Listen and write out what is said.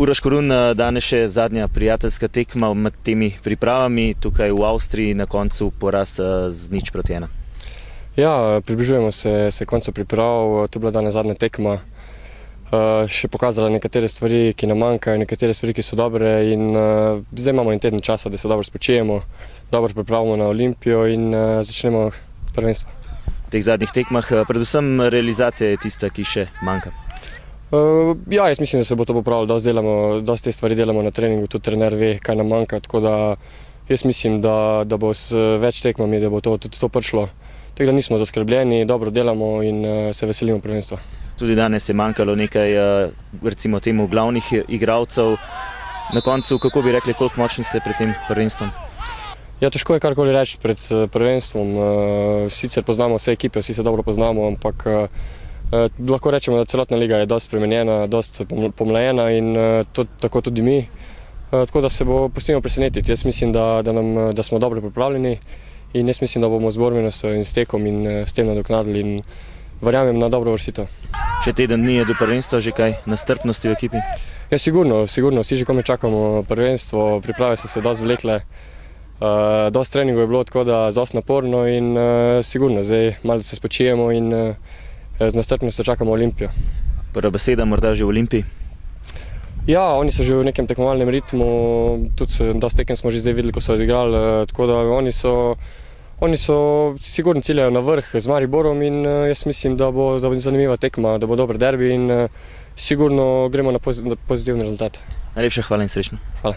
Uroš Korun, danes še zadnja prijateljska tekma med temi pripravami, tukaj v Avstriji, na koncu poraz z 0:1. Ja, približujemo se koncu priprav, to je bila danes zadnja tekma. Še pokazala nekatere stvari, ki nam manjkajo, nekatere stvari, ki so dobre in zdaj imamo en teden časa, da se dobro spočijemo, dobro pripravimo na Olimpijo in začnemo prvenstvo. V teh zadnjih tekmah predvsem realizacija je tista, ki še manjka. Ja, jaz mislim, da se bo to popravilo, dosti te stvari delamo na treningu, tudi trener ve, kaj nam manjka, tako da jaz mislim, da bo s več tekmami, da bo tudi to prišlo. Tako da nismo zaskrbljeni, dobro delamo in se veselimo prvenstva. Tudi danes je manjkalo nekaj, recimo temu, glavnih igralcev. Na koncu, kako bi rekli, koliko močni ste pred tem prvenstvom? Ja, težko je karkoli reči pred prvenstvom. Sicer poznamo vse ekipe, vsi se dobro poznamo, ampak lahko rečemo, da celotna liga je dosti spremenjena, dosti pomlajena in tako tudi mi. Tako da se bo pustimo presenetiti. Jaz mislim, da smo dobro pripravljeni in jaz mislim, da bomo z borbenostjo in s tekom in s tem nadoknadili in verjamem na dobro uvrstitev. Še teden dni je do prvenstva, že kaj nestrpnosti v ekipi? Ja, sigurno, vsi že komaj čakamo prvenstvo, priprave so se dosti vlekle, dosti treningov je bilo, tako da dosti naporno in sigurno, zdaj malo se spočijemo in z nestrpnostjo čakamo Olimpijo. Prva beseda morda že v Olimpiji? Ja, oni so že v nekem tekmovalnem ritmu, tudi dosti tekem smo že zdaj videli, ko so odigrali, tako da oni so sigurno ciljajo na vrh z Mariborom in jaz mislim, da bo zanimiva tekma, da bo dober derbi in sigurno gremo na pozitivni rezultat. Najlepša hvala in srečno. Hvala.